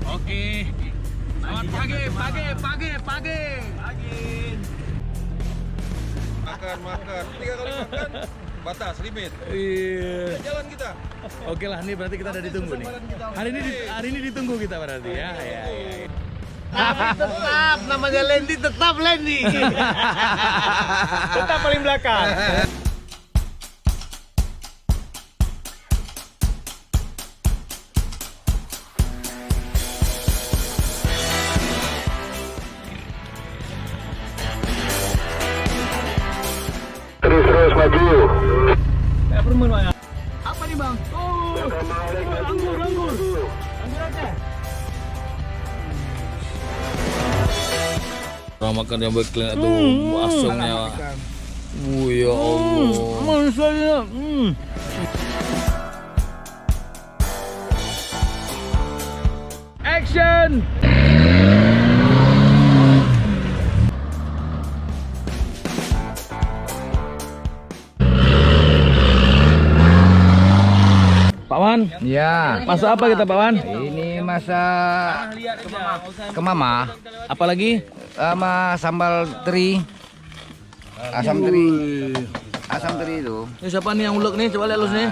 Oke. Selamat pagi. Makan 3 kali makan batas limit. Iya. Jalan kita. Oke lah, ini berarti kita udah ditunggu nih. Hari ini ditunggu kita berarti ya. Ya. Tetap namanya Lendi, tetap Lendi. Tetap paling belakang. Terus maju. Apa nih bang? Oh, anggur. Orang makan yang berkelin tuh asamnya. Ya Allah. Masalahnya. Action. Pak Wan, Ya, masak apa kita Pak Wan? ini masak kemama Apalagi? sama sambal teri. Asam teri itu. Ini siapa nih yang ulek nih? Coba lihat lus nih.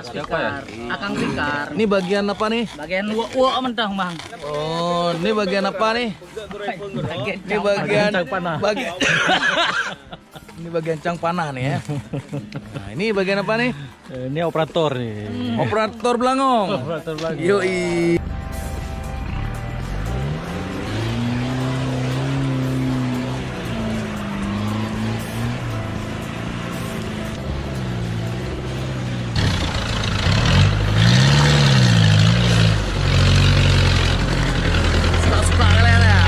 Siapa ya? Akang Fikar. Ini bagian apa nih? Bagian uak mentah, Bang. Oh, ini bagian apa nih? Ini bagian panah. Ini bagian cang panah nih ya. Nah, ini bagian apa nih? Ini operator nih. Operator belangong. Operator lagi. Yoi. Suka-suka kalian ya.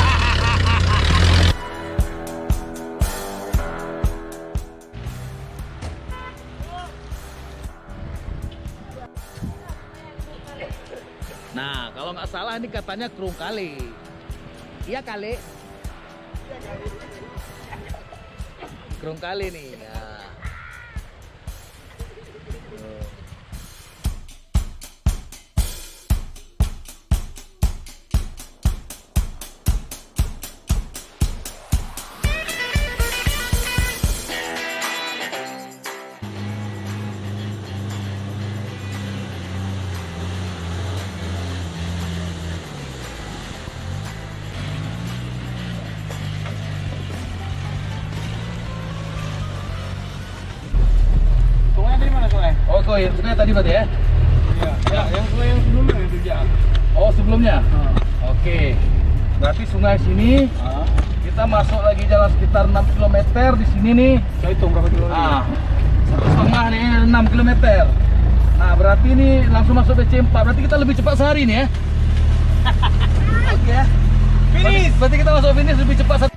Nah, kalau nggak salah ini katanya kerung kali. Iya kali. Kerung kali nih. Nah. Sungainya dari mana sungai? Oh, kok ya, sungai tadi berarti ya? Ya, yang sungai yang sebelumnya itu dia. Oh, sebelumnya? Oke. Berarti sungai sini kita masuk lagi jalan sekitar 6 km di sini nih. Saya hitung berapa kilo lagi? Ah, 1,5 nih, 6 km. Nah, berarti ini langsung masuk BC4. Berarti kita lebih cepat sehari nih ya. Oke ya. Finish. Berarti kita masuk finish lebih cepat.